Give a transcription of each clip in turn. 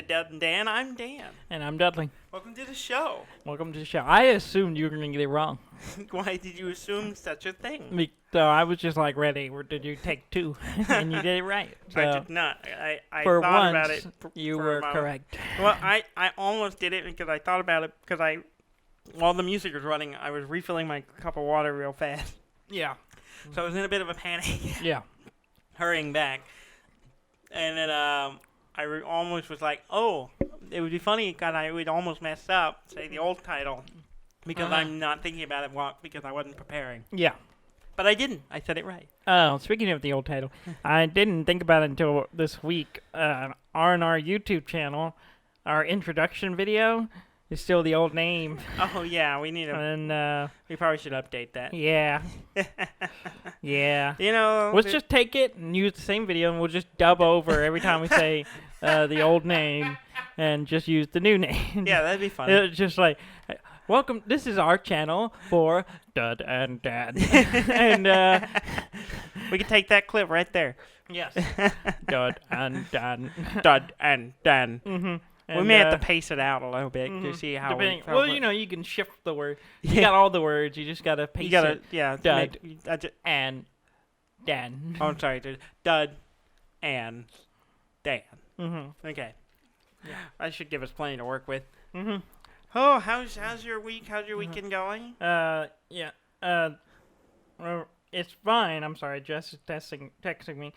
Dan. I'm Dan. And I'm Dudley. Welcome to the show. Welcome to the show. I assumed you were going to get it wrong. Why did you assume such a thing? So I was just like, ready. Did you take two? And you did it right. So I did not. I for thought once, about it. You for were a moment. correct. Well, I almost did it because I thought about it because while the music was running, I was refilling my cup of water real fast. Yeah. So I was in a bit of a panic. Yeah. Hurrying back. And then I almost was like, oh, it would be funny because I would almost mess up, say the old title, because I'm not thinking about it because I wasn't preparing. Yeah. But I didn't. I said it right. Oh, speaking of the old title, I didn't think about it until this week. On our YouTube channel, our introduction video is still the old name. Oh, yeah, we need to. And, we probably should update that. yeah. Yeah. You know. Let's just take it and use the same video, and we'll just dub over every time we say the old name and just use the new name. Yeah, that'd be funny. It's just like, welcome, this is our channel for Dud and Dad. And, we could take that clip right there. yes. Dud and Dan. Dud and Dan. Mm-hmm. We may have to pace it out a little bit to see how. Well, you know, you can shift the word. You got all the words. You just gotta pace it. Yeah. Dud Make, and Dan. oh, I'm sorry. Dud and Dan. Mm-hmm. Okay. Yeah. I should give us plenty to work with. Mm-hmm. Oh, how's your week? How's your weekend going? Yeah. Well, it's fine. I'm sorry. Jess is texting me.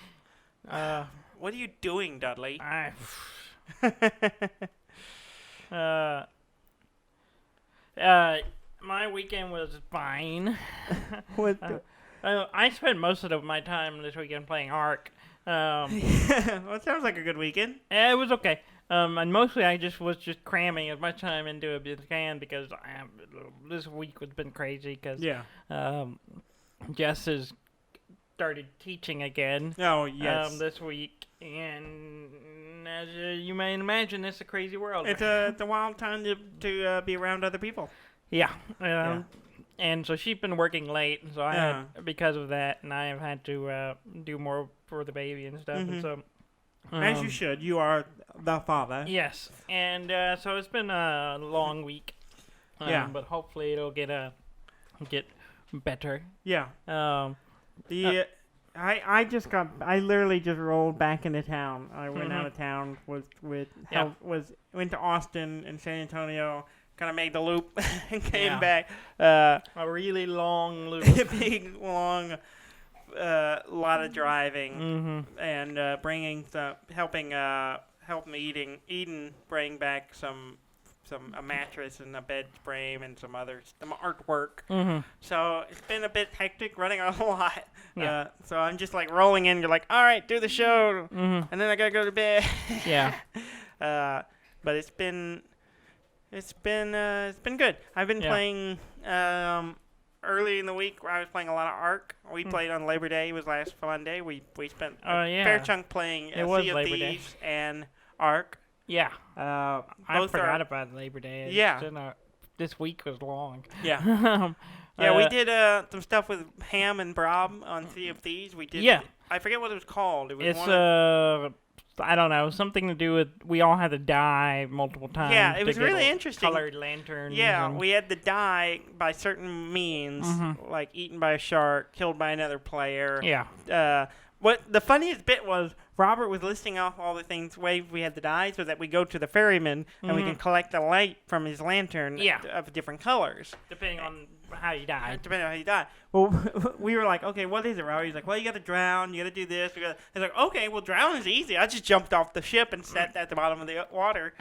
What are you doing, Dudley? My weekend was fine. What? I spent most of my time this weekend playing Ark. Well, it sounds like a good weekend. It was okay. And mostly I was just cramming as much time into it as I can because this week has been crazy because Jess has started teaching again. Oh, yes. This week, and as you may imagine, it's a crazy world. It's a wild time to be around other people. Yeah. And so she's been working late, so I had, because of that, and I have had to do more for the baby and stuff. And so, as you should. You are the father. Yes. And so it's been a long week. But hopefully it'll get better. Yeah. I literally just rolled back into town. I went out of town, went to Austin and San Antonio, kind of made the loop and came back. A really long loop. Big, long, lot of driving and bringing helping Eden bring back a mattress and a bed frame and some artwork. So it's been a bit hectic, running a lot. Yeah. So I'm just like rolling in. You're like, all right, do the show, and then I gotta go to bed. Yeah. But it's been good. I've been playing early in the week. Where I was playing a lot of Ark. We played on Labor Day. It was last Monday. We spent a fair chunk playing Sea of Thieves and Ark. Yeah. I forgot about Labor Day. This week was long. Yeah. We did some stuff with Ham and Brob on Sea of Thieves. We did. Yeah. I forget what it was called. It was I don't know, something to do with we all had to die multiple times. Yeah, it was really interesting. Colored lanterns. Yeah, we had to die by certain means, like eaten by a shark, killed by another player. Yeah. What the funniest bit was, Robert was listing off all the ways we had to die, so that we go to the ferryman and we can collect the light from his lantern of different colors. Depending on how you die. Depending on how you die. Well, we were like, okay, what is it, Robert? He's like, well, you got to drown, you got to do this. He's like, okay, well, drown is easy. I just jumped off the ship and sat at the bottom of the water.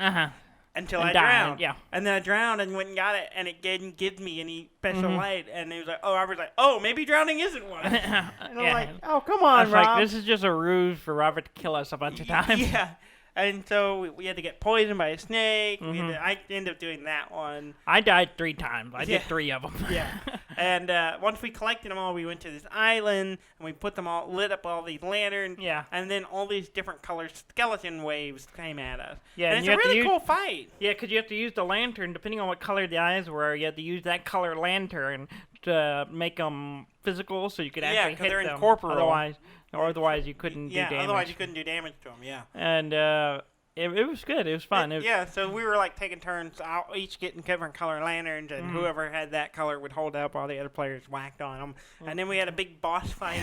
Until I drowned. Yeah. And then I drowned and went and got it, and it didn't give me any special light. And he was like, Robert's like, maybe drowning isn't one. And I'm like, oh, come on, Rob. Like, this is just a ruse for Robert to kill us a bunch of times. Yeah. And so we had to get poisoned by a snake. I ended up doing that one. I died 3 times. I did 3 of them. Yeah. And once we collected them all, we went to this island, and we lit up all these lanterns. Yeah. And then all these different colored skeleton waves came at us. Yeah. And it's a really cool fight. Yeah, because you have to use the lantern, depending on what color the eyes were, you had to use that color lantern to make them physical, so you could actually hit they're them. incorporeal. Otherwise you couldn't do damage. Otherwise you couldn't do damage to them, yeah. And it was good. It was fun. Yeah, so we were like taking turns, each getting different color lanterns, and whoever had that color would hold up while the other players whacked on them. And then we had a big boss fight.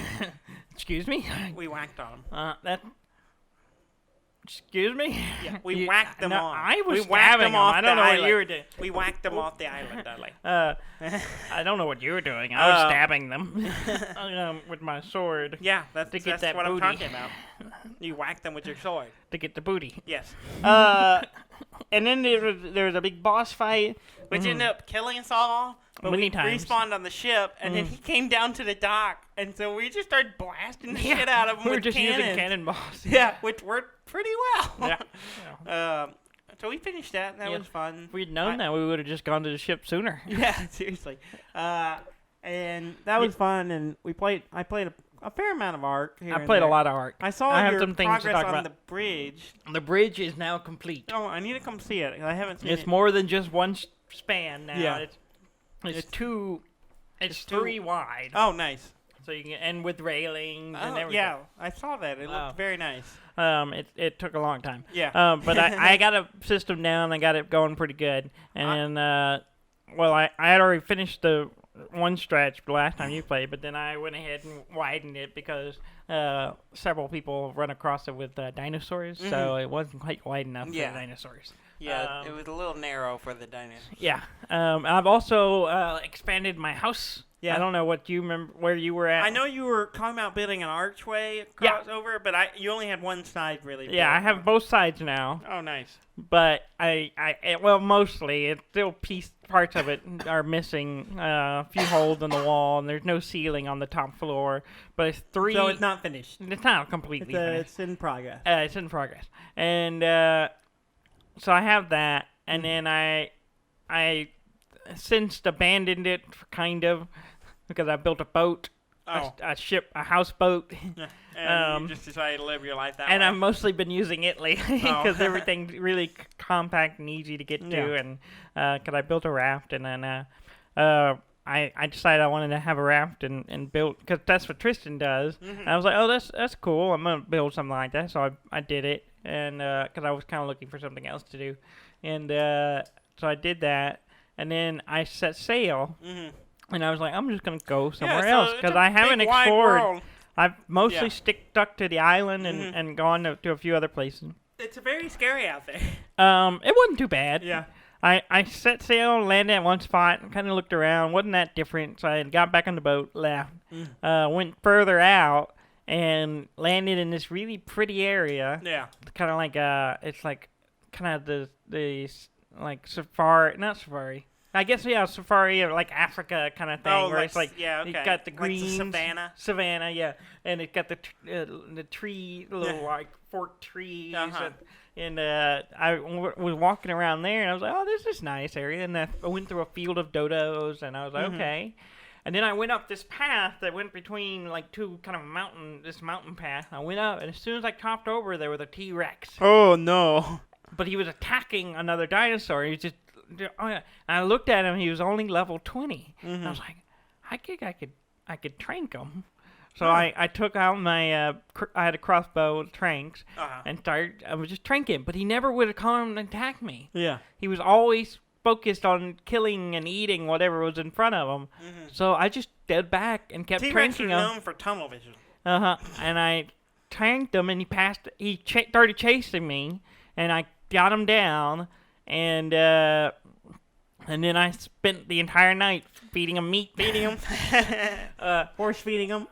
Excuse me? We whacked on them. Excuse me? Yeah, we whacked them off. I was we whacked stabbing them. I don't know what you were doing. We whacked them off the island, Dudley. I don't know what you were doing. I was stabbing them with my sword. Yeah, that's to get that what booty. I'm talking about. You whacked them with your sword. To get the booty. Yes. And then there was a big boss fight. Which ended up killing us all. But Many we times. respawned on the ship, and then he came down to the dock, and so we just started blasting the shit out of him we were with just cannons. using cannonballs. Yeah, which worked pretty well. Yeah. So we finished that, and that was fun. If we'd known that, we would have just gone to the ship sooner. Yeah, seriously. And that was fun, and I played a fair amount of Ark here. I played a lot of Ark. I saw have your some things to progress talk on about. the bridge. The bridge is now complete. Oh, I need to come see it. I haven't seen it. It's more than just one span now. Yeah. It's two. It's 3 wide. Oh, nice. So you can and with railings and everything. Yeah, I saw that. It looked very nice. It took a long time. Yeah. But I got a system down. I got it going pretty good. And I had already finished the one stretch the last time you played, but then I went ahead and widened it because several people run across it with dinosaurs, so it wasn't quite wide enough for the dinosaurs. Yeah, it was a little narrow for the dinosaurs. Yeah. I've also expanded my house. Yeah. I don't know what you remember where you were at. I know you were talking about building an archway over, but you only had one side really. Yeah, I have both sides now. Oh, nice. But mostly it's still parts of it are missing. A few holes in the wall, and there's no ceiling on the top floor. But it's 3. So it's not finished. It's not completely finished. It's in progress. It's in progress, and so I have that, and then I since abandoned it kind of because I built a boat, a houseboat. And you just decided to live your life that way. And I've mostly been using it lately because everything's really compact and easy to get to. And because I built a raft, and then I decided I wanted to have a raft and build, because that's what Tristan does. And I was like, oh, that's cool. I'm gonna build something like that. So I did it, and because I was kind of looking for something else to do, and so I did that, and then I set sail. And I was like, I'm just going to go somewhere else because I haven't explored. I've mostly stuck to the island and gone to a few other places. It's very scary out there. It wasn't too bad. Yeah. I set sail, landed at one spot, and kind of looked around. Wasn't that different. So I got back on the boat, left, went further out, and landed in this really pretty area. Yeah. Kind of like it's like kind of the like safari, not safari. I guess, safari, like Africa kind of thing, where it's like, it's got the greens. Like the Savannah, yeah. And it's got the tree, little, like, forked trees. And I was walking around there, and I was like, oh, this is a nice area. And I went through a field of dodos, and I was like, okay. And then I went up this path that went between, like, two kind of mountain path. I went up, and as soon as I topped over, there was a T-Rex. Oh, no. But he was attacking another dinosaur. He was just... Oh yeah! And I looked at him. He was only level 20. I was like, I think I could trank him. So I took out my I had a crossbow with tranks and I was just tranking him. But he never would have come and attack me. Yeah. He was always focused on killing and eating whatever was in front of him. So I just stood back and kept tranking him. T-Rex are known for tunnel vision. And I tanked him, and he started chasing me, and I got him down. And then I spent the entire night feeding him meat. Force feeding him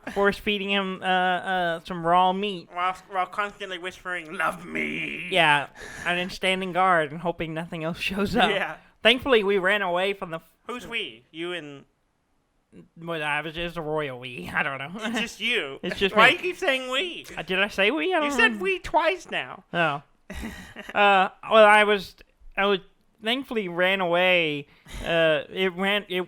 some raw meat. While constantly whispering, love me. Yeah, and then standing guard and hoping nothing else shows up. Yeah. Thankfully, we ran away from the... Who's we? You and... Well, I was just a royal we. I don't know. It's just you. It's just Why me. You keep saying we? Did I say we? You said we twice now. Oh. Well, I thankfully ran away. It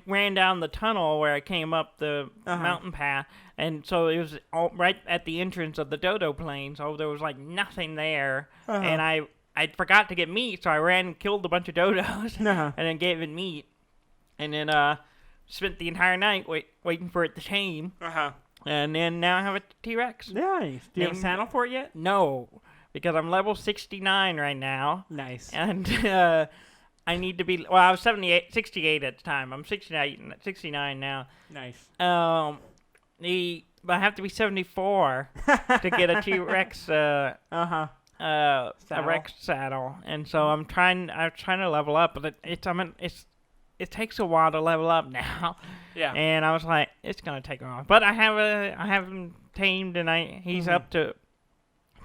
ran down the tunnel where I came up the mountain path, and so it was all right at the entrance of the Dodo Plain. So there was like nothing there, and I forgot to get meat, so I ran and killed a bunch of dodos, and then gave it meat, and then spent the entire night waiting for it to tame. And then now I have a T-Rex. Nice. Do you have a saddle for it yet? No. because I'm level 69 right now. Nice. And I need to be. Well, I was 68 at the time. I'm 69 now. Nice. But I have to be 74 to get a T-Rex. A Rex saddle, and so I'm trying to level up, but it takes a while to level up now. Yeah. And I was like, it's gonna take a while, but I have him tamed, and he's up to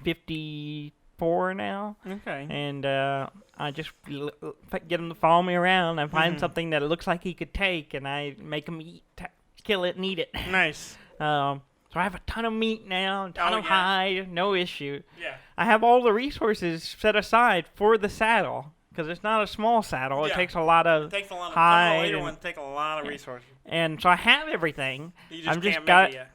54 now. Okay. And I just get him to follow me around. I find something that looks like he could take, and I make him kill it and eat it. Nice. So I have a ton of meat now, a ton of hide, no issue. Yeah. I have all the resources set aside for the saddle, because it's not a small saddle. It takes a lot of hide. Some of the later ones take a lot of resources. And so I have everything. You just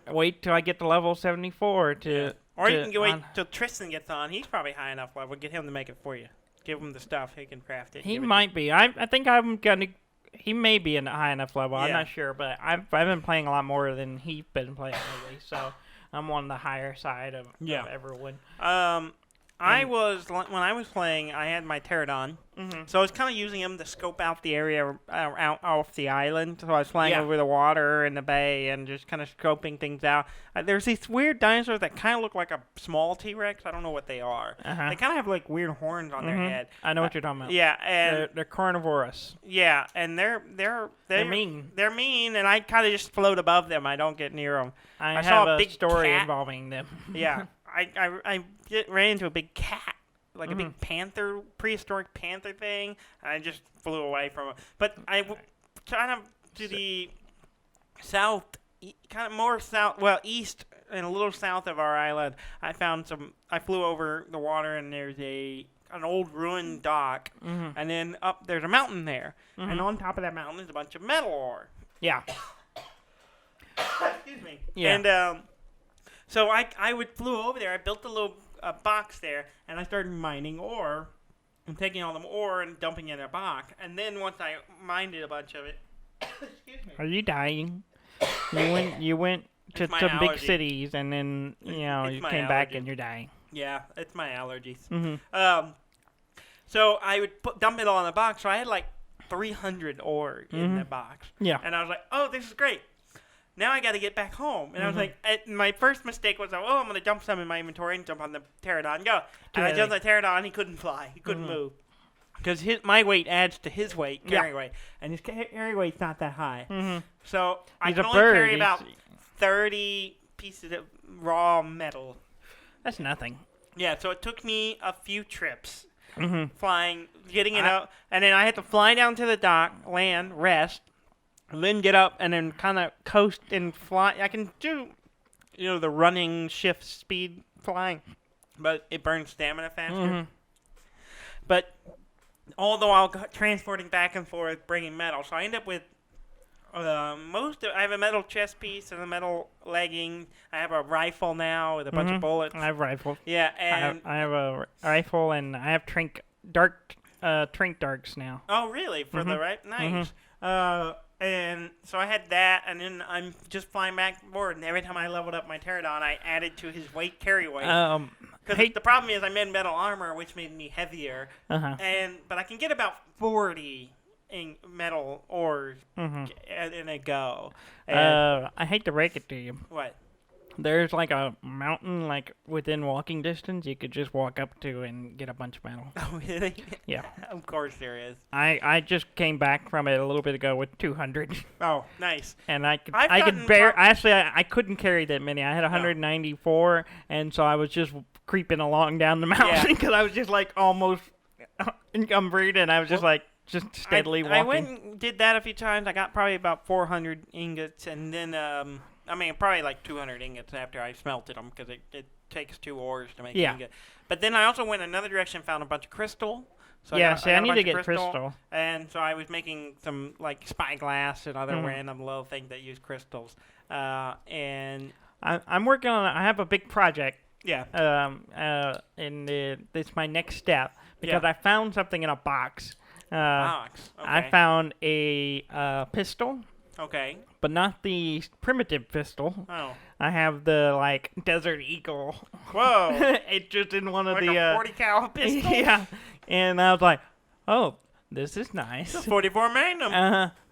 wait till I get to level 74 to... Yeah. Or you can wait till Tristan gets on. He's probably high enough level. Get him to make it for you. Give him the stuff. He can craft it. He might be. I think I'm going to... He may be in a high enough level. I'm not sure, but I've been playing a lot more than he's been playing lately, so I'm on the higher side of everyone. When I was playing, I had my pterodon, so I was kind of using him to scope out the area out off the island. So I was flying over the water in the bay and just kind of scoping things out. There's these weird dinosaurs that kind of look like a small T-Rex. I don't know what they are. They kind of have like weird horns on their head. I know what you're talking about. Yeah, and they're carnivorous. Yeah, and they're mean. They're mean, and I kind of just float above them. I don't get near them. I saw have a big story cat. involving them. Yeah. I ran into a big cat, like a big panther, prehistoric panther thing, and I just flew away from it. But kind of to the south, kind of more south, east and a little south of our island, I flew over the water, and there's an old ruined dock, and then up there's a mountain there, and on top of that mountain is a bunch of metal ore. Yeah. Excuse me. Yeah. And so I flew over there. I built a little box there, and I started mining ore and taking all the ore and dumping it in a box. And then once I mined a bunch of it, excuse me. Are you dying? You went to some big cities, and then you came back and you're dying. Yeah, it's my allergies. So I would dump it all in the box. So I had like 300 ore in the box. Yeah. And I was like, oh, this is great. Now I got to get back home. And I was like, my first mistake was, I'm going to dump some in my inventory and jump on the pterodon. Go. And I jumped on the pterodon. He couldn't fly. He couldn't move. Because my weight adds to his weight, carry weight. And his carry weight's not that high. So I can only carry about 30 pieces of raw metal. That's nothing. Yeah, so it took me a few trips. Flying, getting it up. And then I had to fly down to the dock, land, rest. And then get up and then kind of coast and fly. I can do, the running shift speed flying, but it burns stamina faster. But although I'll go transporting back and forth, bringing metal, so I end up with I have a metal chest piece and a metal legging. I have a rifle now with a bunch of bullets. I have rifles. Yeah, and I have a rifle, and I have trink darks now. Oh, really? For the right? Nice. And so I had that, and then I'm just flying back and forth, and every time I leveled up my pterodon, I added to his carry weight. Because the problem is I made metal armor, which made me heavier, but I can get about 40 metal ores in a go. I hate to break it to you. What? There's like a mountain within walking distance you could just walk up to and get a bunch of metal. Oh, really? Yeah. Of course there is. I just came back from it a little bit ago with 200. Oh, nice. And I couldn't carry that many. I had 194, and so I was just creeping along down the mountain because I was just almost encumbered, and I was just steadily walking. I went and did that a few times. I got probably about 400 ingots, and then probably like 200 ingots after I smelted them, because it takes 2 ores to make an ingot. But then I also went another direction and found a bunch of crystal. So I need to get crystal. And so I was making some spyglass and other random little things that use crystals. And I'm working on. I have a big project. Yeah. It's my next step because I found something in a box. Box. Okay. I found a pistol. Okay. But not the primitive pistol. Oh. I have the, like, Desert Eagle. Whoa. It just in one of Like the... a 40 cal pistol? Yeah. And I was like, oh, this is nice. It's a 44 Magnum.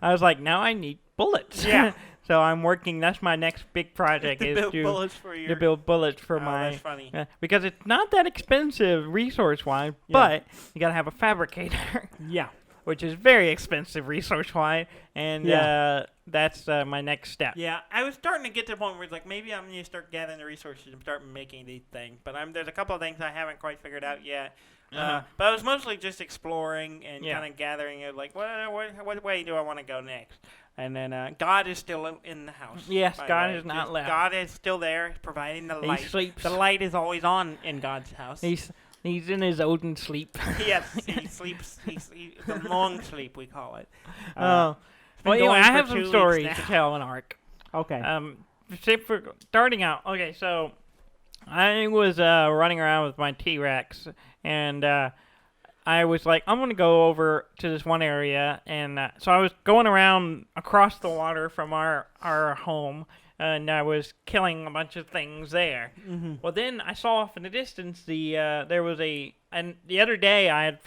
I was like, now I need bullets. Yeah. So I'm working. That's my next big project to build bullets for your... to build bullets for my. That's funny. Because it's not that expensive resource-wise, but you gotta have a fabricator. Yeah. Which is very expensive resource-wise, and that's my next step. Yeah, I was starting to get to the point where it's like maybe I'm going to start gathering the resources and start making these things, but there's a couple of things I haven't quite figured out yet. But I was mostly just exploring and kind of gathering it, like what way do I want to go next? And then God is still in the house. Yes, God is not left. God is still there, providing the light. He sleeps. The light is always on in God's house. He's in his Odin sleep. Yes, he sleeps. The long sleep, we call it. Well, anyway, I have some stories to tell in Ark. Okay. For starting out, okay, so I was running around with my T-Rex, and I was like, I'm going to go over to this one area, and so I was going around across the water from our home, and I was killing a bunch of things there. Mm-hmm. Well, then I saw off in the distance there was and the other day it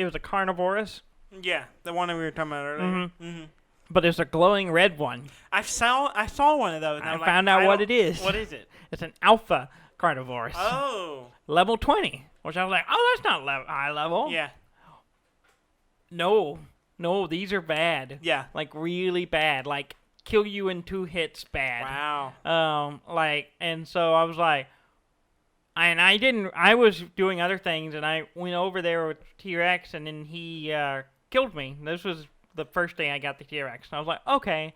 was a carnivorous. Yeah, the one that we were talking about earlier. Mm-hmm. Mm-hmm. But there's a glowing red one. I saw one of those. I found out what it is. What is it? It's an alpha carnivorous. Oh. Level 20. Which I was like, oh, that's not high level. Yeah. No, these are bad. Yeah. Like, really bad. Like, kill you in 2 hits bad. Wow. And so I was like, I was doing other things, and I went over there with T-Rex, and then he killed me. This was the first day I got the T-Rex. And I was like, okay,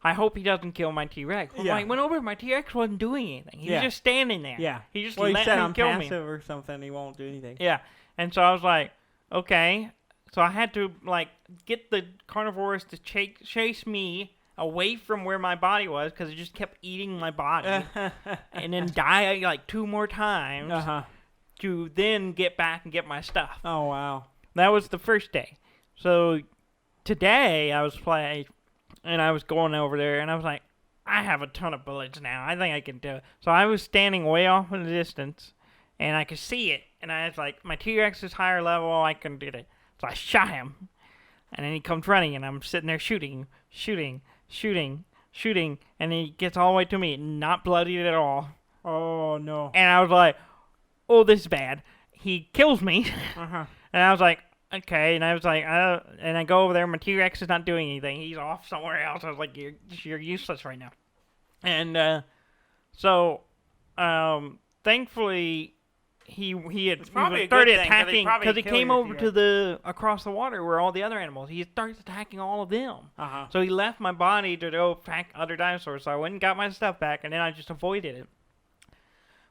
I hope he doesn't kill my T-Rex. Well, I went over, my T-Rex wasn't doing anything. He was just standing there. Yeah. He just let me kill me. or something, he won't do anything. Yeah. And so I was like, okay. So I had to, like, get the carnivores to chase me away from where my body was, because it just kept eating my body. And then die, like, 2 more times to then get back and get my stuff. Oh, wow. That was the first day. So today I was playing, and I was going over there, and I was like, I have a ton of bullets now. I think I can do it. So I was standing way off in the distance, and I could see it. And I was like, my T-Rex is higher level. I can do it. So I shot him. And then he comes running, and I'm sitting there shooting. And he gets all the way to me, not bloodied at all. Oh, no. And I was like, oh, this is bad. He kills me. And I was like, okay. And I was like, and I go over there. My T-Rex is not doing anything. He's off somewhere else. I was like, you're useless right now. And so thankfully, he had started attacking, because he came over to across the water where all the other animals. He starts attacking all of them. So he left my body to go attack other dinosaurs. So I went and got my stuff back, and then I just avoided it.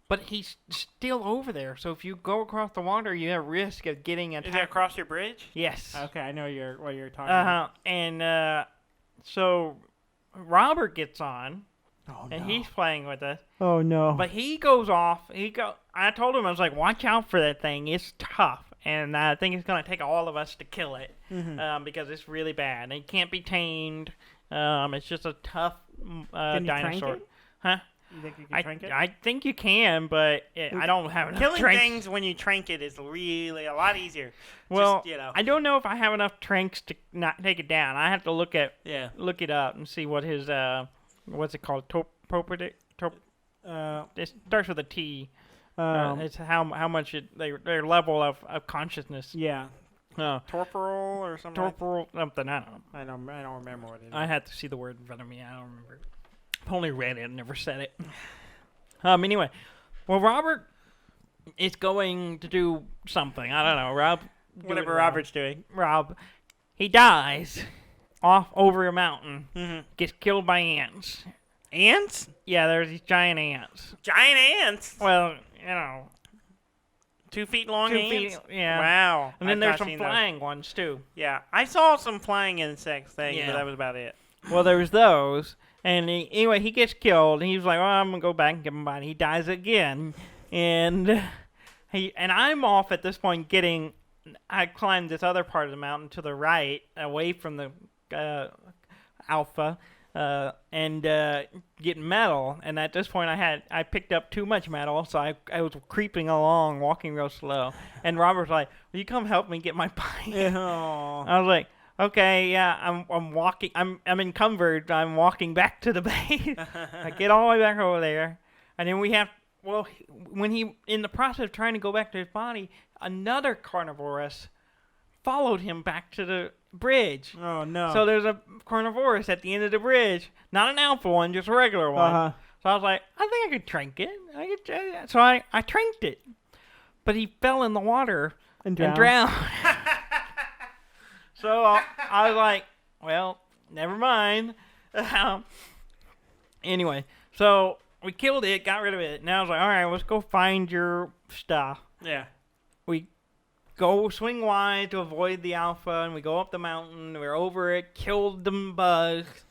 But he's still over there. So if you go across the water, you have risk of getting attacked. Is it across your bridge? Yes. Okay, I know what you're talking about. And so Robert gets on. Oh, and he's playing with us. Oh, no. But he goes off. I told him, I was like, watch out for that thing. It's tough. And I think it's going to take all of us to kill it. Because it's really bad. It can't be tamed. It's just a tough dinosaur. Huh? You think you can trank it? I think you can, but I don't have enough Killing tranks. things when you trank it is really a lot easier. Well, just, I don't know if I have enough tranks to not take it down. I have to look it up and see what his what's it called? It starts with a T. It's how much their level of consciousness. Yeah. Torporal or something. Torporal something. I don't know. I don't remember what it is. I had to see the word in front of me. I don't remember. I've only read it and never said it. Anyway, well, Robert is going to do something. I don't know. Rob. Whatever Robert's doing. Rob. He dies off over a mountain. Gets killed by ants. Ants? Yeah, there's these giant ants. Giant ants? Well, 2 feet long ants? Yeah. Wow. And then there's some flying ones, too. Yeah. I saw some flying insects things, but that was about it. Well, there was those. And anyway, he gets killed. And he was like, I'm going to go back and get my body. He dies again. And I'm off at this point I climbed this other part of the mountain to the right, away from the alpha. And getting metal, and at this point I picked up too much metal, so I was creeping along, walking real slow. And Robert was like, "Will you come help me get my bike?" I was like, "Okay, yeah, I'm walking. I'm encumbered. I'm walking back to the base." I get all the way back over there, and then when he in the process of trying to go back to his body, another carnivorous followed him back to the bridge. Oh no! So there's a carnivorous at the end of the bridge, not an alpha one, just a regular one. So I was like, I think I could trank it. So I tranked it, but he fell in the water and drowned. So I was like, well, never mind. Anyway, so we killed it, got rid of it. Now I was like, all right, let's go find your stuff. Yeah. We go swing wide to avoid the alpha, and we go up the mountain. We're over it, killed them bugs,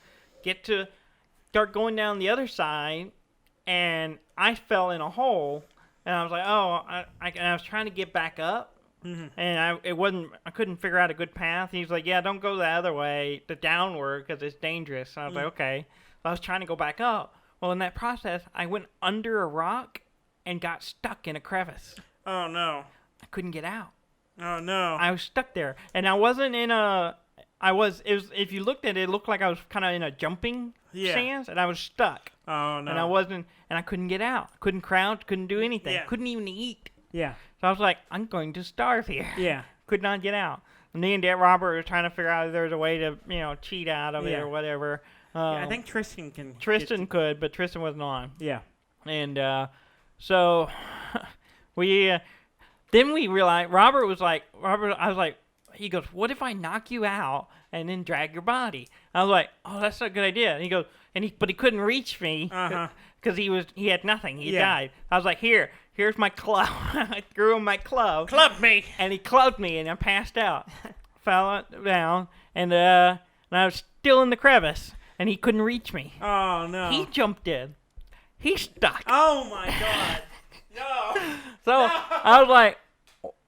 start going down the other side, and I fell in a hole, and I was like, I was trying to get back up, and I couldn't figure out a good path. He's like, yeah, don't go the other way, the downward, because it's dangerous. So I was like, okay. So I was trying to go back up. Well, in that process, I went under a rock and got stuck in a crevice. Oh no! I couldn't get out. Oh no! I was stuck there, and I wasn't in a. If you looked at it, it looked like I was kind of in a jumping stance, and I was stuck. Oh no! And I wasn't, and I couldn't get out. Couldn't crouch. Couldn't do anything. Yeah. Couldn't even eat. Yeah. So I was like, I'm going to starve here. Yeah. Could not get out. And me and Robert were trying to figure out if there was a way to, cheat out of it or whatever. I think Tristan can. Tristan could, but Tristan wasn't on. Yeah. And so we. Then we realized, I was like, he goes, what if I knock you out and then drag your body? I was like, oh, that's a good idea. And he goes, but he couldn't reach me because he had nothing. He died. I was like, here's my club. I threw him my club. Club me. And he clubbed me, and I passed out. Fell down, and I was still in the crevice, and he couldn't reach me. Oh no! He jumped in. He stuck. Oh my God! No. So I was like,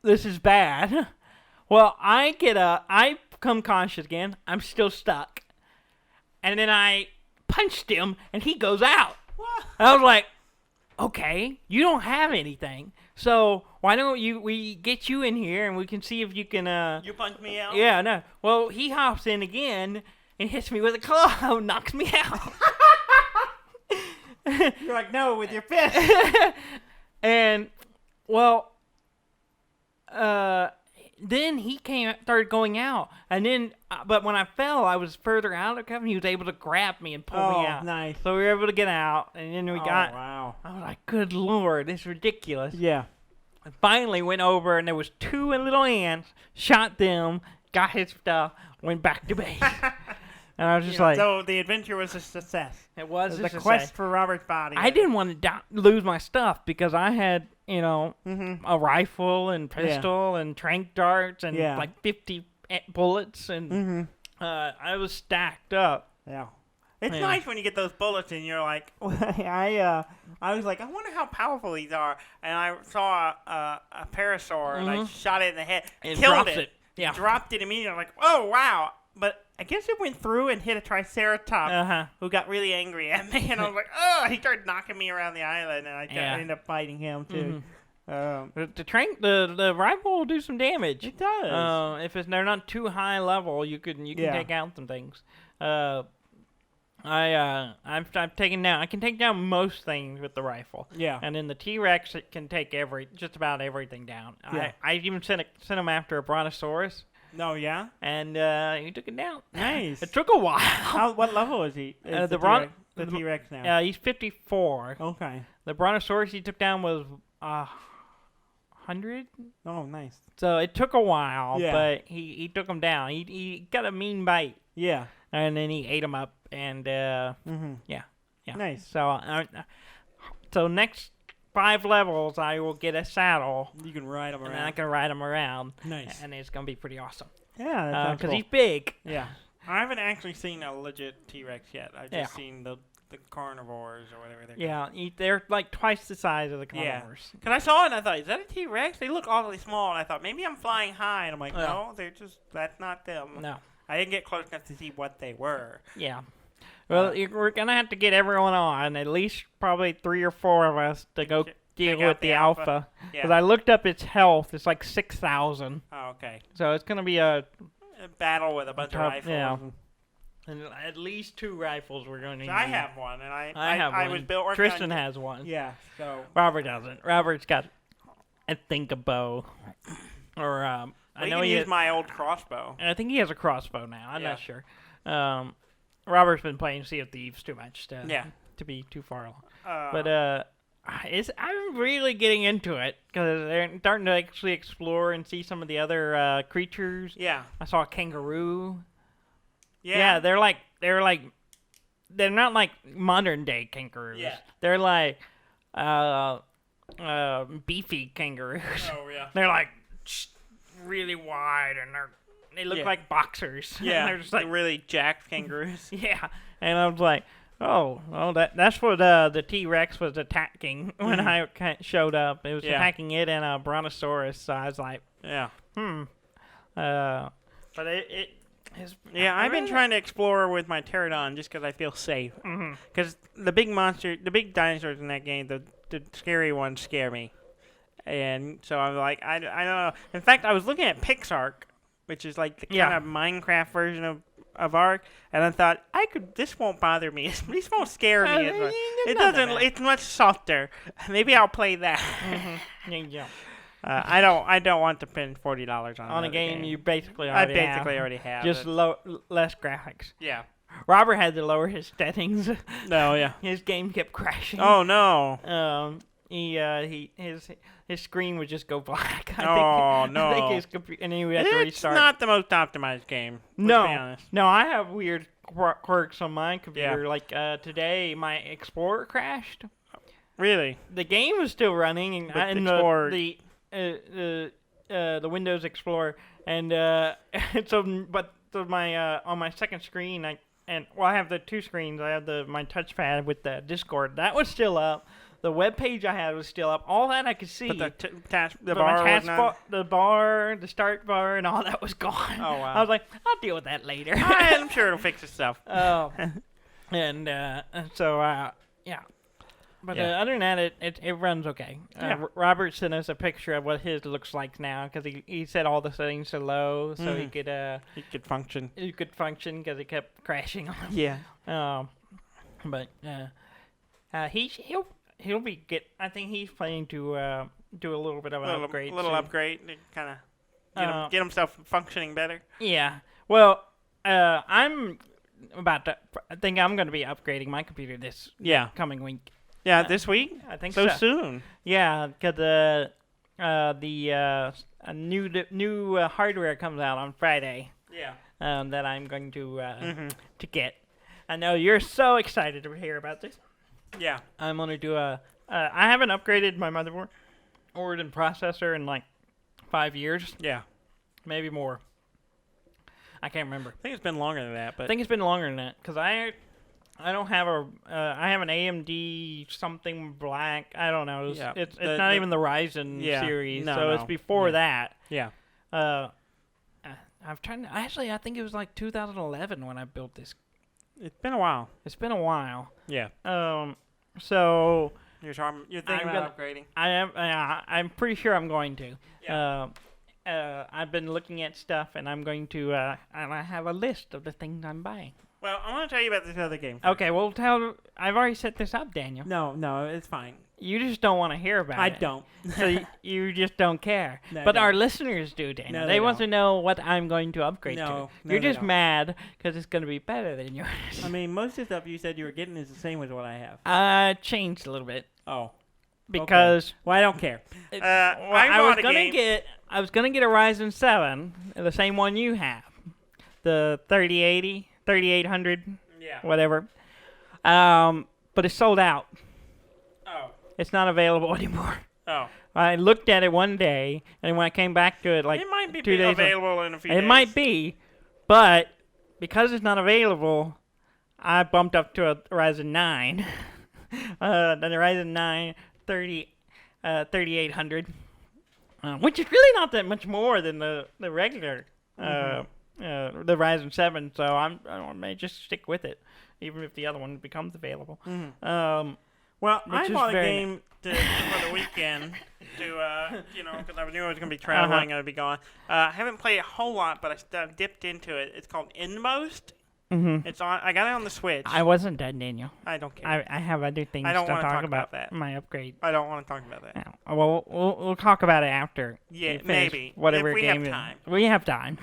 this is bad. Well, I become conscious again. I'm still stuck. And then I punched him, and he goes out. What? I was like, okay, you don't have anything. So why don't we get you in here, and we can see if you can... You punch me out? Yeah, no. Well, he hops in again and hits me with a club, knocks me out. You're like, no, with your fist. And, well, then he started going out, and then, but when I fell, I was further out of Kevin. He was able to grab me and pull me out. Oh, nice. So we were able to get out, and then wow. I was like, good Lord, this is ridiculous. Yeah. I finally went over, and there was 2 little ants, shot them, got his stuff, went back to base. And I was just like... So the adventure was a success. It was the quest for Robert's body. I didn't want to lose my stuff because I had, a rifle and pistol and trank darts and like 50 bullets, and I was stacked up. Yeah. It's nice when you get those bullets and you're like... I was like, I wonder how powerful these are. And I saw a parasaur and I shot it in the head. It killed drops it. Yeah. Dropped it immediately. I'm like, oh, wow. But I guess it went through and hit a triceratops who got really angry at me. And I was like, oh, he started knocking me around the island. And I ended up fighting him, too. The rifle will do some damage. It does. If they're not too high level, you can take out some things. I've taken down. I can take down most things with the rifle. Yeah. And then the T-Rex, it can take just about everything down. Yeah. I even sent him after a brontosaurus. No, yeah. And he took it down. Nice. It took a while. What level is he? Is the T-Rex now. He's 54. Okay. The brontosaurus he took down was 100. Oh, nice. So it took a while, but he took him down. He got a mean bite. Yeah. And then he ate him up, and yeah. Nice. So next 5 levels, I will get a saddle. You can ride him around. And I can ride him around. Nice. And it's gonna be pretty awesome. Yeah, because he's big. Yeah. I haven't actually seen a legit T-Rex yet. I've just seen the carnivores or whatever they're called. They're like twice the size of the carnivores. Because I saw it and I thought, is that a T-Rex? They look awfully small. And I thought, maybe I'm flying high. And I'm like, no, that's not them. No. I didn't get close enough to see what they were. Yeah. Well, we're going to have to get everyone on, at least probably 3 or 4 of us, to go deal with the alpha. Because I looked up its health. It's like 6,000. Oh, okay. So it's going to be a battle with a bunch of rifles. Yeah. And at least 2 rifles we're going to need. I have one, and I have one. was built. Tristan has one. Yeah. So Robert doesn't. Robert's got, I think, a bow. Or I know he used my old crossbow. And I think he has a crossbow now. I'm not sure. Robert's been playing Sea of Thieves too much to be too far along. But I'm really getting into it because they're starting to actually explore and see some of the other creatures. Yeah. I saw a kangaroo. Yeah. They're not like modern day kangaroos. Yeah. They're like beefy kangaroos. Oh yeah. They're like really wide and they look like boxers. Yeah. They're just like really jacked kangaroos. Yeah. And I was like, oh, that's what the T-Rex was attacking when I showed up. It was attacking it and a brontosaurus. So I was like, but I've been trying to explore with my pterodon just because I feel safe. Because the big dinosaurs in that game, the scary ones scare me. And so I'm like, I don't know. In fact, I was looking at Pixark, which is like the kind of Minecraft version of Ark, and I thought, this won't bother me. This won't scare me. It doesn't. It's much softer. Maybe I'll play that. Yeah. I don't want to spend $40 on a game you basically already have. I basically already have. Just less graphics. Yeah. Robert had to lower his settings. No, yeah. His game kept crashing. Oh no. His screen would just go black. No. I think his computer, and he would have to restart. It's not the most optimized game. No. Let's be honest. No, I have weird quirks on my computer. Yeah. Like today, my Explorer crashed. Really? The game was still running, and the Windows Explorer, and my on my second screen, I have the 2 screens. I have my touchpad with the Discord. That was still up. The web page I had was still up. All that I could see. But the bar, the start bar, and all that was gone. Oh wow! I was like, I'll deal with that later. I'm sure it'll fix itself. Oh, and so yeah. But other than that, it runs okay. Robert sent us a picture of what his looks like now because he set all the settings to low so he could function. He could function because it kept crashing on him. Yeah. But he'll be I think he's planning to do a little bit of an upgrade. Upgrade to kind of get himself functioning better. Yeah. Well, I'm about to. I think I'm going to be upgrading my computer this coming week. Yeah, this week? I think so. So soon. Yeah, because the new hardware comes out on Friday. Yeah. That I'm going to get. I know you're so excited to hear about this. Yeah. I'm going to do I haven't upgraded my motherboard and processor in like 5 years. Yeah. Maybe more. I can't remember. I think it's been longer than that. But I think it's been longer than that because I don't have I have an AMD something black. I don't know. It's not even the Ryzen series, it's before that. Yeah. I'm trying to. Actually, I think it was like 2011 when I built this. It's been a while. Yeah. So you're thinking about upgrading? I am. I'm pretty sure I'm going to. Yeah. I've been looking at stuff, and I'm going to. And I have a list of the things I'm buying. Well, I want to tell you about this other game. Okay, well, I've already set this up, Daniel. No, it's fine. You just don't want to hear about it. I don't. So you just don't care. No, but our listeners do, Daniel. No, they want to know what I'm going to upgrade to. You're just mad because it's going to be better than yours. I mean, most of the stuff you said you were getting is the same as what I have. I changed a little bit. Oh. Because... Okay. Well, I don't care. I was going to get a Ryzen 7, the same one you have. The 3080, 3800, whatever. But it's sold out. Oh. It's not available anymore. Oh. I looked at it one day, and when I came back to it, like it might be 2 days available in a few days. It might be, but because it's not available, I bumped up to a Ryzen 9. Then the Ryzen 9 3800, which is really not that much more than the regular the Ryzen 7, so I may just stick with it, even if the other one becomes available. Well, I bought a very game for the weekend to, because I knew I was going to be traveling and I'd be gone. I haven't played a whole lot, but I dipped into it. It's called Inmost. Mm-hmm. I got it on the Switch. I wasn't done, Daniel. I don't care. I have other things I don't to want to talk talk about that. My upgrade. I don't want to talk about that. No. Well, we'll talk about it after. Yeah, we finish maybe. Whatever if we game have time. We have time.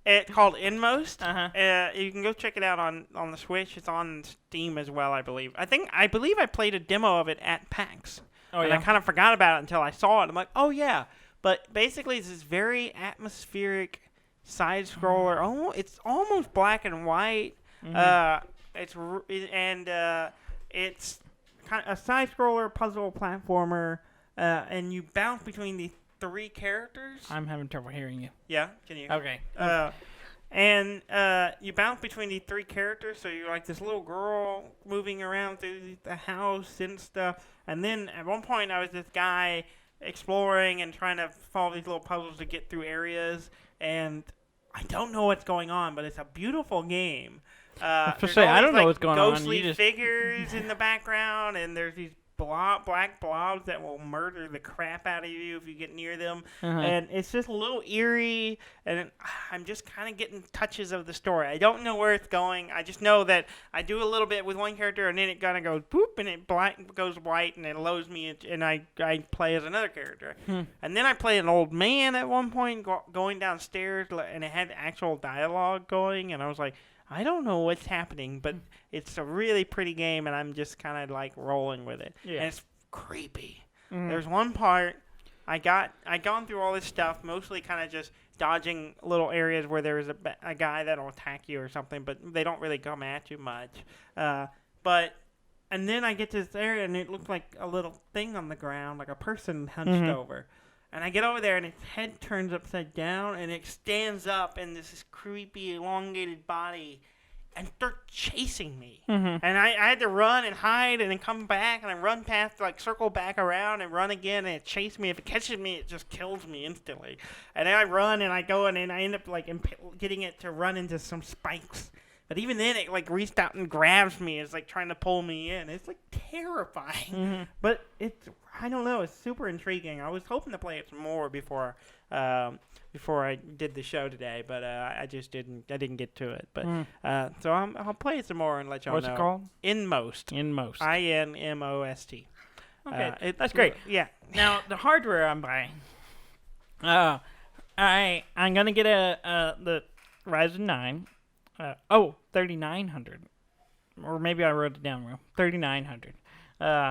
It's called Inmost. Uh-huh. You can go check it out on the Switch. It's on Steam as well, I believe. I believe I played a demo of it at PAX. Oh, and yeah? I kind of forgot about it until I saw it. I'm like, oh, yeah. But basically, it's this very atmospheric side-scroller. Oh, it's almost black and white. Mm-hmm. It's kind of a side-scroller puzzle platformer, and you bounce between the 3 characters. I'm having trouble hearing you. Yeah, can you? Okay. And you bounce between the 3 characters, so you're like this little girl moving around through the house and stuff. And then at one point, I was this guy exploring and trying to solve these little puzzles to get through areas. And I don't know what's going on, but it's a beautiful game. I don't know what's going on. Ghostly figures in the background, and there's these black blobs that will murder the crap out of you if you get near them. And it's just a little eerie, and I'm just kind of getting touches of the story. I don't know where it's going. I just know that I do a little bit with one character, and then it kind of goes boop, and it goes white, and it loads me, and I play as another character. And then I play an old man at one point going downstairs, and it had actual dialogue going, and I was like, I don't know what's happening, but it's a really pretty game, and I'm just kind of like rolling with it. Yeah. And it's creepy. There's one part I gone through all this stuff, mostly kind of just dodging little areas where there is a guy that'll attack you or something, but they don't really come at you much. And then I get to this area, and it looks like a little thing on the ground, like a person hunched over. And I get over there, and its head turns upside down, and it stands up in this creepy, elongated body, and starts chasing me. And I had to run and hide and then come back, and I run past, like, circle back around and run again, and it chases me. If it catches me, it just kills me instantly. And then I run, and I go, and then I end up, like, getting it to run into some spikes. But even then, it, like, reached out and grabs me. It's, like, trying to pull me in. It's, like, terrifying. But I don't know. It's super intriguing. I was hoping to play it some more before I did the show today, but I just didn't. I didn't get to it. But so I'll play it some more and let y'all know. What's it called? Inmost. Inmost. Inmost. Okay, that's great. Yeah. Now the hardware I'm buying. I'm gonna get the Ryzen 9. 3900, or maybe I wrote it down wrong. 3900.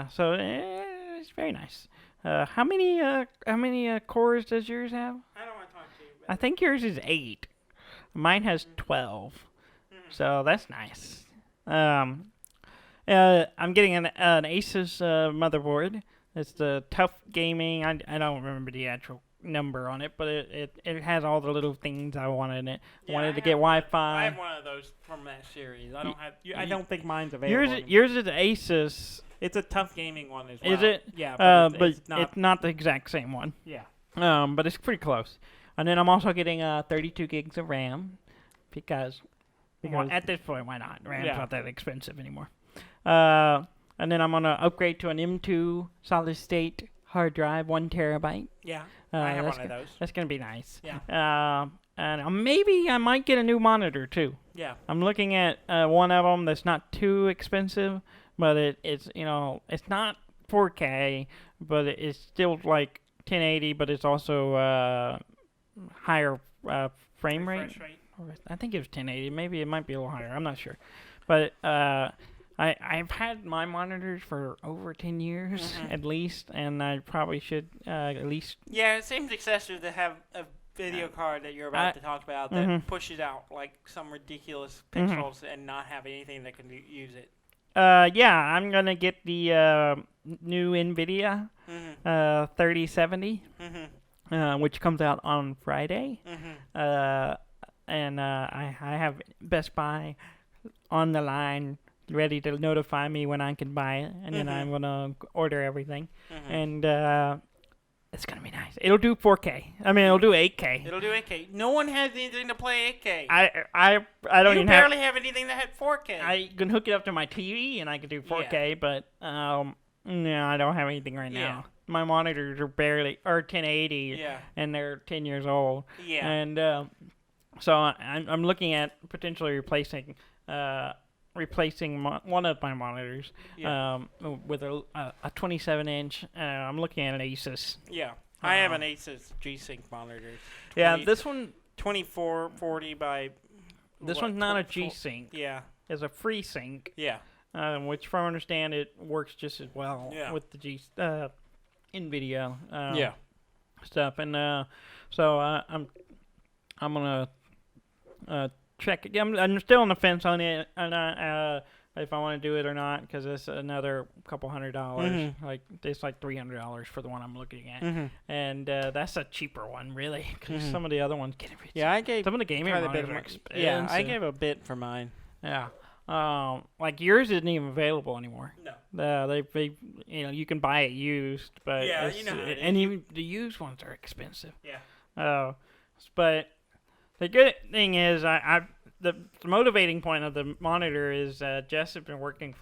So it's very nice. How many cores does yours have? I don't want to talk to you. I think yours is 8. Mine has 12. So that's nice. I'm getting an Asus motherboard. It's the Tough Gaming. I don't remember the actual number on it, but it has all the little things I wanted in it. Yeah, I wanted to get Wi-Fi. I have one of those from that series. I don't have. I don't think mine's available. Yours is Asus. It's a Tough Gaming one as well. Is it? Yeah, but it's not the exact same one. Yeah. But it's pretty close. And then I'm also getting 32 gigs of RAM because at this point, why not? RAM's not that expensive anymore. And then I'm gonna upgrade to an M2 solid state hard drive, 1 terabyte. Yeah. I have one of those. That's gonna be nice. Yeah. And maybe I might get a new monitor too. Yeah. I'm looking at one of them that's not too expensive, but it's not 4K, but it's still like 1080, but it's also higher frame rate. I think it was 1080. Maybe it might be a little higher. I'm not sure, but I've had my monitors for over 10 years at least, and I probably should at least. Yeah, it seems excessive to have a video card that you're about to talk about that pushes out like some ridiculous pixels and not have anything that can use it. Yeah, I'm gonna get the new NVIDIA 3070, which comes out on Friday. And I have Best Buy on the line, ready to notify me when I can buy it, and then I'm gonna order everything. And It's gonna be nice. It'll do 4K. I mean, it'll do 8K. It'll do 8K. No one has anything to play 8K. I don't you even barely have anything that had 4K. I can hook it up to my TV and I can do 4K, but no, I don't have anything right now. My monitors are 1080, and they're 10 years old. Yeah. And so I'm looking at potentially replacing one of my monitors with a 27-inch. I'm looking at an Asus. Yeah. I have an Asus G-Sync monitor. Yeah, this one 2440 by. This one's not a G-Sync. Yeah. It's a FreeSync. Yeah. Which, from what I understand, it works just as well with the NVIDIA stuff. And so I'm gonna check it. I'm still on the fence on it, and if I want to do it or not, because it's another couple $100. Mm-hmm. Like it's like $300 for the one I'm looking at, and that's a cheaper one, really, because some of the other ones get a bit. Yeah, I gave some of the gaming monitors are expensive. Yeah, I gave a bit for mine. Yeah. Like yours isn't even available anymore. No. They you can buy it used, but and even the used ones are expensive. Yeah. But the good thing is, the motivating point of the monitor is Jess has been working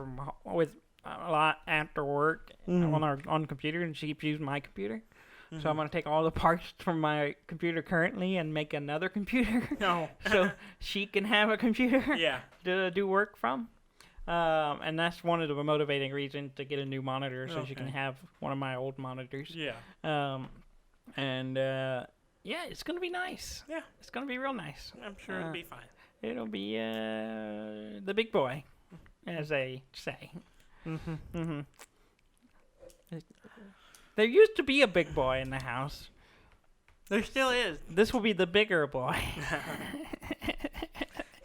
with a lot after work on computer, and she keeps using my computer. So I'm going to take all the parts from my computer currently and make another computer. No. So she can have a computer to do work from. And that's one of the motivating reasons to get a new monitor, so she can have one of my old monitors. Yeah. It's going to be nice. Yeah. It's going to be real nice. I'm sure it'll be fine. It'll be the big boy, as they say. There used to be a big boy in the house. There still is. This will be the bigger boy.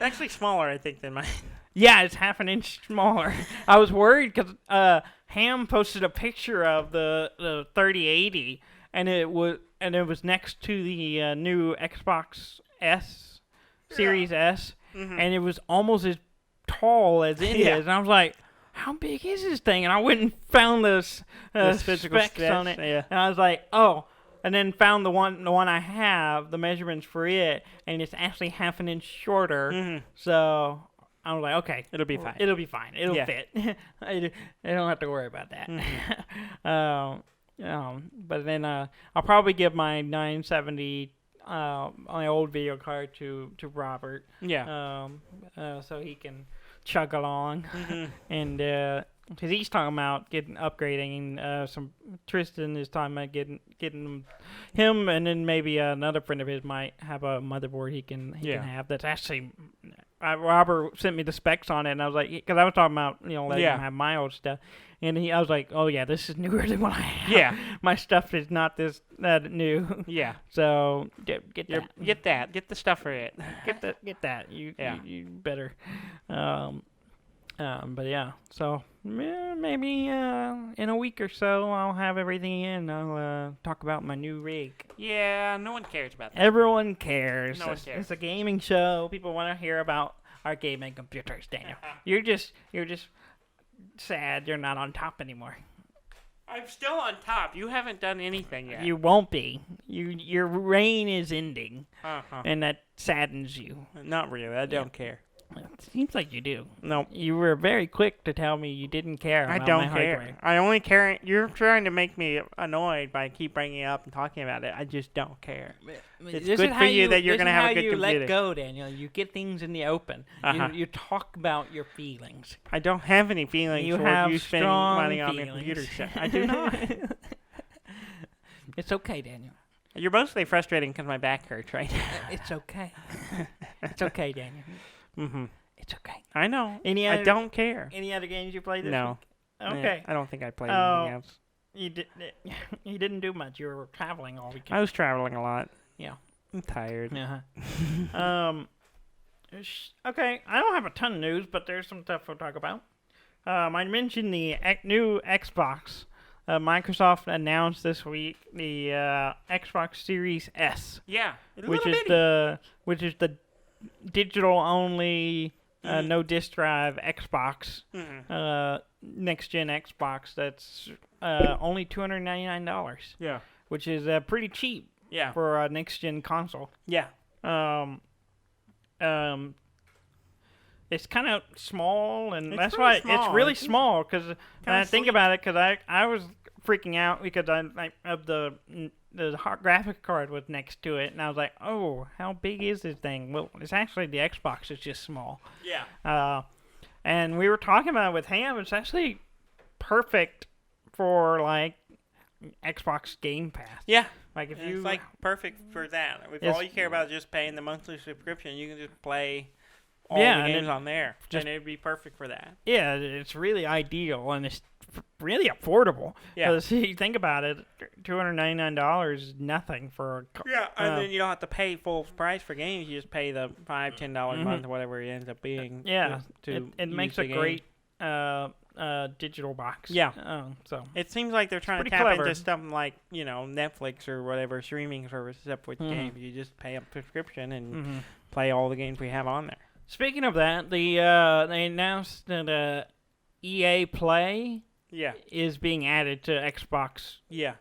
Actually smaller, I think, than mine. Yeah, it's half an inch smaller. I was worried because Ham posted a picture of the 3080, and it was next to the new Xbox S, Series S, and it was almost as tall as it is. And I was like, how big is this thing? And I went and found the specs on it, and I was like, oh. And then found the one I have, the measurements for it, and it's actually half an inch shorter. So I was like, okay, it'll be fine. It'll be fine. It'll fit. I don't have to worry about that. But then I'll probably give my 970, my old video card to Robert. Yeah. So he can chug along, and because he's talking about upgrading. Tristan is talking about getting him, and then maybe another friend of his might have a motherboard he can have. That's actually Robert sent me the specs on it, and I was like, because I was talking about letting him have my old stuff, and I was like, oh yeah, this is newer than what I have. Yeah, my stuff is not that new. Yeah. So get that. Get the stuff for it. Get that. You better. But yeah, so maybe in a week or so I'll have everything in. I'll talk about my new rig. Yeah, no one cares about that. Everyone cares. No one cares. It's a gaming show. People want to hear about our gaming computers, Daniel. You're just sad you're not on top anymore. I'm still on top. You haven't done anything yet. You won't be. Your reign is ending, and that saddens you. Not really. I don't care. It seems like you do. No. You were very quick to tell me you didn't care. I don't care. I only care. You're trying to make me annoyed by keep bringing it up and talking about it. I just don't care. It's good for you that you're going to have a good computer. This is how you let go, Daniel. You get things in the open. You talk about your feelings. I don't have any feelings toward you spending money on your computer set. I do not. It's okay, Daniel. You're mostly frustrating because my back hurts right now. It's okay. It's okay, Daniel. It's okay. I know. I don't care. Any other games you played this week? Okay. I don't think I played anything else. You didn't do much. You were traveling all weekend. I was traveling a lot. Yeah. I'm tired. Okay. I don't have a ton of news, but there's some stuff we'll talk about. I mentioned the new Xbox. Microsoft announced this week the Xbox Series S. Yeah. Which is the digital only, no disk drive Xbox, next gen Xbox. That's only $299. Yeah. which is pretty cheap Yeah. for a next-gen console. Yeah. It's kind of small, and It's that's really why it's small. really It's small. Because when I think sleek. about it, because I was freaking out because of the graphic card was next to it, and I was like, oh, how big is this thing? Well, it's actually the Xbox is just small. Yeah. And we were talking about it with Ham. It's actually perfect for like Xbox Game Pass. Yeah. Like if It's you like perfect for that. If It's- all you care about is just paying the monthly subscription, you can just play all Yeah, the and games then on there, just- and it'd be perfect for that. yeah, it's really ideal and it's really affordable. Yeah. Because you think about it, $299 is nothing for a Yeah, and then you don't have to pay full price for games. You just pay the $5-10 a month or whatever it ends up being. Yeah, to it use makes the a game. great digital box. Yeah. So It seems like they're trying to pretty tap clever. into something like Netflix or whatever streaming service, except with Mhm. games. You just pay a subscription and mhm. play all the games we have on there. Speaking of that, they announced that EA Play Yeah. is being added to Xbox Yeah.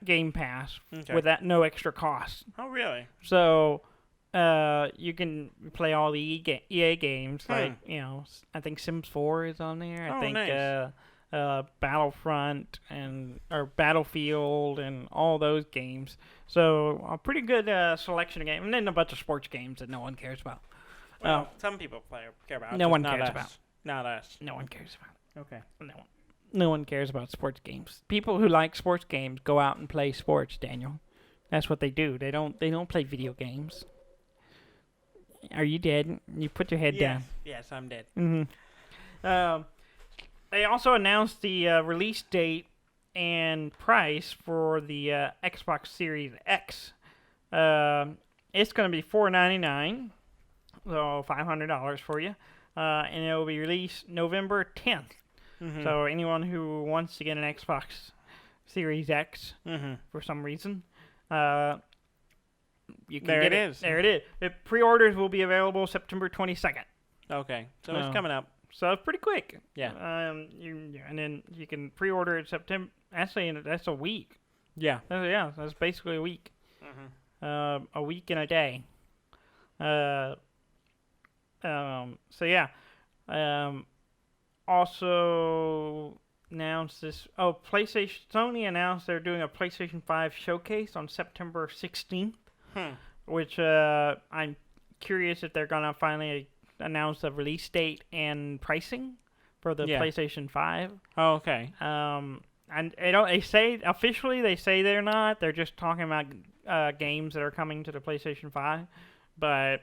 Game Pass Okay. with no extra cost. Oh, really? So you can play all the EA games, like I think Sims 4 is on there. I Oh, think nice. Battlefront or Battlefield and all those games. So a pretty good selection of games, and then a bunch of sports games that no one cares about. Well, some people care about it. No just one not cares us. about. Not us. No one cares about. Okay. No one cares about sports games. People who like sports games go out and play sports, Daniel. That's what they do. They don't play video games. Are you dead? You put your head down. Yes, I'm dead. Mm-hmm. They also announced the release date and price for the Xbox Series X. It's going to be $499, so $500 for you, and it will be released November 10th. Mm-hmm. So anyone who wants to get an Xbox Series X Mm-hmm. for some reason, you can There get it it. is. There it is. The pre-orders will be available September 22nd. Okay. So Oh. it's coming up. So it's pretty quick. Yeah. And then you can pre-order it September. Actually, that's a week. Yeah. That's basically a week. Mm-hmm. A week and a day. So yeah. Also announced this. Oh, Sony announced they're doing a PlayStation 5 showcase on September 16th. Which I'm curious if they're gonna finally announce the release date and pricing for the PlayStation 5. Oh, okay. And they say officially they say they're not. They're just talking about games that are coming to the PlayStation 5, but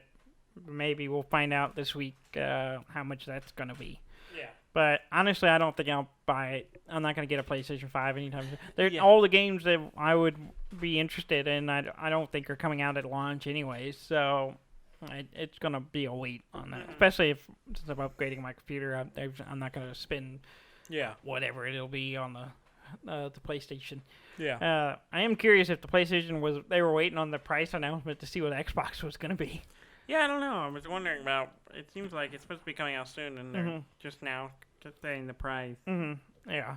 maybe we'll find out this week how much that's gonna be. Yeah. But honestly, I don't think I'll buy it. I'm not going to get a PlayStation 5 anytime soon. Yeah. All the games that I would be interested in, I don't think are coming out at launch anyways. So it's going to be a wait on that. Especially since I'm upgrading my computer, I'm not going to spend whatever it'll be on the PlayStation. Yeah. I am curious if the PlayStation they were waiting on the price announcement to see what Xbox was going to be. Yeah, I don't know. I was wondering about. It seems like it's supposed to be coming out soon, and they're just now just saying the price. Yeah.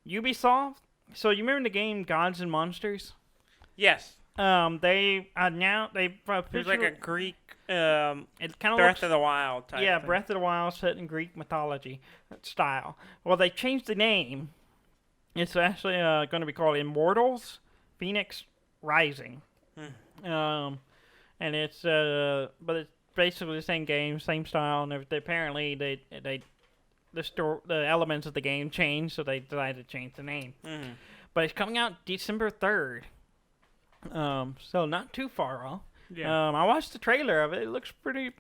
Ubisoft. So you remember the game Gods and Monsters? Yes. They There's like a Greek it kind of Breath of the Wild type. yeah, thing. Breath of the Wild set in Greek mythology style. Well, they changed the name. It's actually going to be called Immortals: Phoenix Rising. And it's but it's basically the same game, same style, and apparently the elements of the game changed, so they decided to change the name. But it's coming out December 3rd, so not too far off. Yeah. I watched the trailer of it. It looks pretty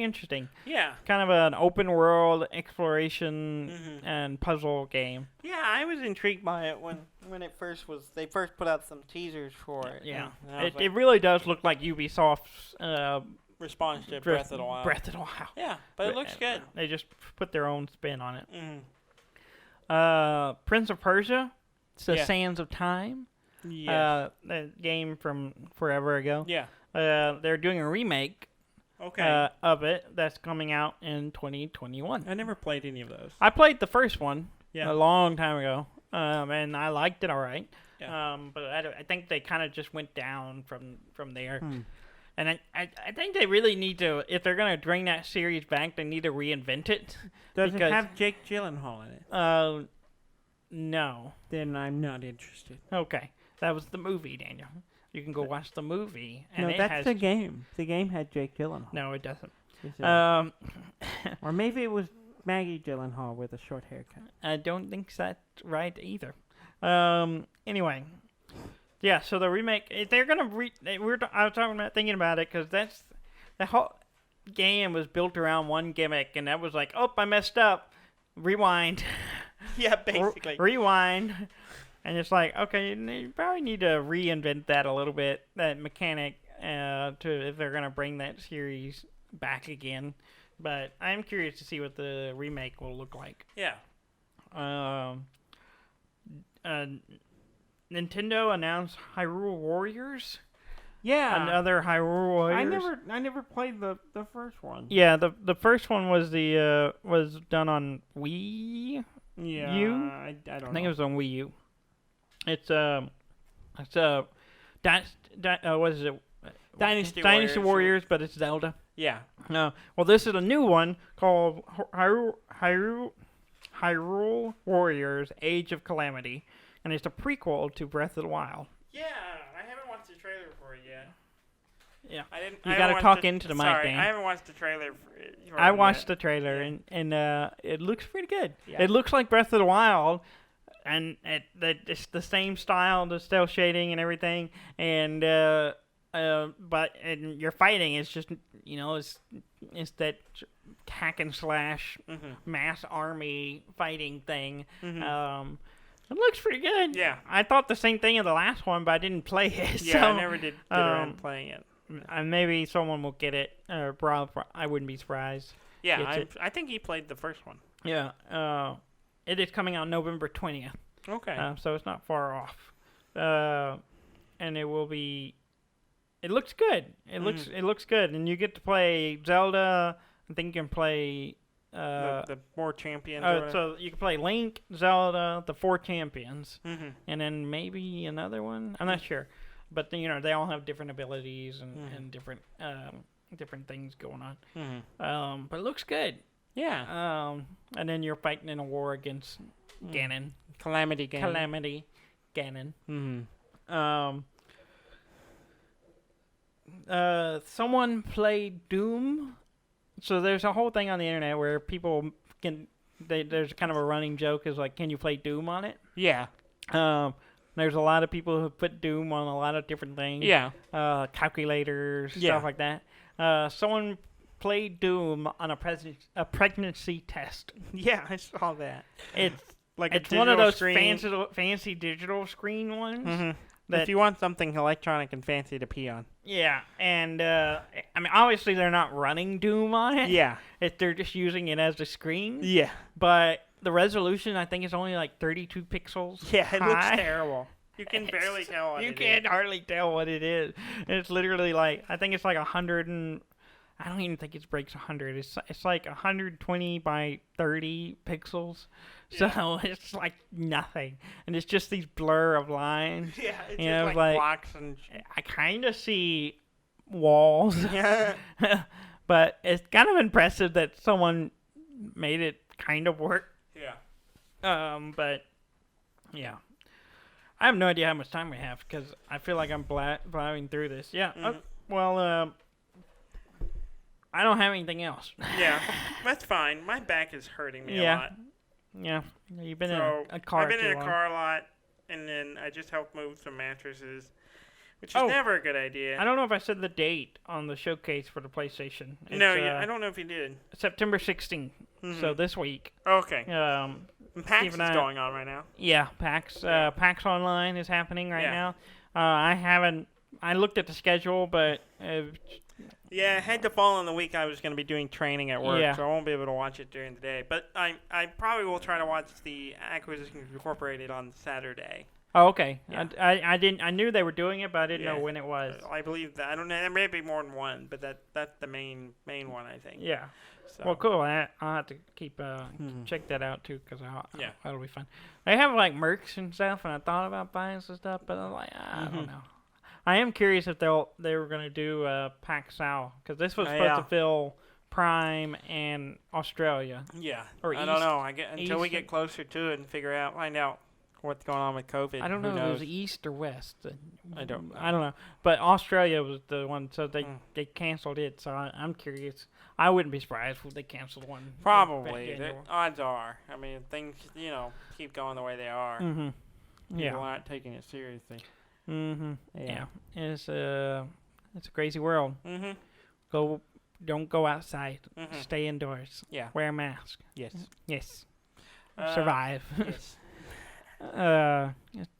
interesting. Yeah. Kind of an open world exploration and puzzle game. Yeah, I was intrigued by it when they first put out some teasers for it. Yeah, and I was it really does look like Ubisoft's response to Breath of the Wild. Breath of the Wild. Yeah, but it looks good. They just put their own spin on it. Mm-hmm. Prince of Persia, it's the Yeah. Sands of Time. Yes. The game from forever ago. Yeah. They're doing a remake Okay. of it that's coming out in 2021. I never played any of those. I played the first one Yeah. a long time ago. and I liked it all right. Yeah. But I think they kind of just went down from there. And I think they really need to, if they're going to bring that series back, they need to reinvent it. Does it have Jake Gyllenhaal in it? No. Then I'm not interested. Okay. That was the movie, Daniel. You can go watch the movie. And No, that's the game. The game had Jake Gyllenhaal. No, it doesn't. Or maybe it was Maggie Gyllenhaal with a short haircut. I don't think that's right either. Anyway. Yeah, so the remake, if they're going to I was thinking about it, because the whole game was built around one gimmick, and that was like, oh, I messed up. Rewind. Yeah, basically. Rewind. And it's like, okay, you probably need to reinvent that a little bit, that mechanic, if they're going to bring that series back again. But I'm curious to see what the remake will look like. Yeah. Nintendo announced Hyrule Warriors. Yeah. Another Hyrule Warriors. I never played the first one. Yeah, the first one was was done on Wii Yeah. U. I don't know. I think it was on Wii U. What is it? Dynasty Warriors, but it's Zelda. Yeah. No. Well, this is a new one called Hyrule Warriors: Age of Calamity, and it's a prequel to Breath of the Wild. Yeah, I haven't watched the trailer for it yet. Yeah. You got to talk into the mic, Dan. I haven't watched the trailer for it. I watched the trailer, and it looks pretty good. Yeah. It looks like Breath of the Wild, and it's the same style, the stealth shading and everything, and but you're fighting. It's just it's that hack and slash mass army fighting thing. It looks pretty good. Yeah. I thought the same thing of the last one, but I didn't play it. Yeah, so, I never did get around playing it. And maybe someone will get it. I wouldn't be surprised. Yeah, I think he played the first one. Yeah. It is coming out November 20th. Okay. So it's not far off. And it will be. It looks good. It looks good, and you get to play Zelda. I think you can play. The 4 champions. So you can play Link, Zelda, the 4 champions, and then maybe another one. I'm not sure, but they all have different abilities and different things going on. But it looks good. Yeah. And then you're fighting in a war against Ganon. Calamity Ganon. Mm-hmm. Someone played Doom. So there's a whole thing on the internet where people there's kind of a running joke is like, can you play Doom on it? Yeah. There's a lot of people who put Doom on a lot of different things. Yeah. Calculators, stuff like that. Someone played Doom on a pregnancy test. Yeah, I saw that. It's like it's one of those fancy digital screen ones. Mm-hmm. That if you want something electronic and fancy to pee on. Yeah, and I mean, obviously they're not running Doom on it. Yeah. They're just using it as a screen. Yeah. But the resolution, I think, is only like 32 pixels. Yeah, it high. looks terrible. You can barely tell what it is. You can hardly tell what it is. And it's literally like, I think it's like 100 and... I don't even think it breaks 100. It's like 120 by 30 pixels. Yeah. So it's like nothing. And it's just these blur of lines. Yeah, it's just like blocks and... I kind of see walls. Yeah. But it's kind of impressive that someone made it kind of work. Yeah. But, yeah. I have no idea how much time we have because I feel like I'm plowing through this. Yeah. Mm-hmm. I don't have anything else. Yeah, that's fine. My back is hurting me a lot. Yeah. You've been in a car. I've been in a car a lot, and then I just helped move some mattresses, which is never a good idea. I don't know if I said the date on the showcase for the PlayStation. I don't know if you did. September 16th. So this week. Okay. PAX is Keep going on right now. Yeah, PAX. PAX Online is happening right now. I looked at the schedule, but... Yeah, it had to fall on the week I was going to be doing training at work, so I won't be able to watch it during the day. But I probably will try to watch the Acquisition Incorporated on Saturday. Oh, okay. Yeah. I didn't. I knew they were doing it, but I didn't know Yeah. when it was. I believe that. I don't know. There may be more than one, but that's the main one, I think. Yeah. So. Well, cool. I'll have to keep check that out too, because that'll be fun. They have like mercs and stuff, and I thought about buying some stuff, but I'm like, I don't know. I am curious if they were gonna do PAX South, because this was supposed to fill Prime and Australia. Yeah. Or I don't know. Until we get closer to it and find out what's going on with COVID. I don't know Who if knows? it was East or West. I don't know. I don't know. But Australia was the one, so they canceled it. So I'm curious. I wouldn't be surprised if they canceled one. Probably. The odds are. I mean, things, keep going the way they are. Mm-hmm. People aren't taking it seriously. Mm-hmm. Yeah. It's a crazy world. Mm-hmm. Don't go outside. Mm-hmm. Stay indoors. Yeah. Wear a mask. Yes. Yes. Survive. Yes.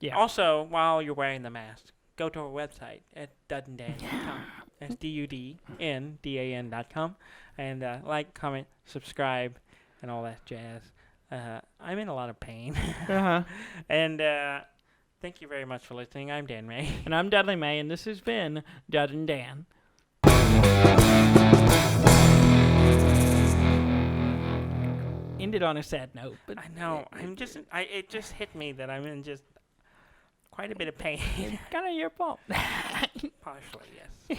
Yeah. Also, while you're wearing the mask, go to our website at dudndan.com. That's DUDNDAN.com. And like, comment, subscribe, and all that jazz. I'm in a lot of pain. And thank you very much for listening. I'm Dan May. And I'm Dudley May, and this has been Dud and Dan. Ended on a sad note, but I know. It just hit me that I'm in just quite a bit of pain. It's kind of your fault. Partially, yes.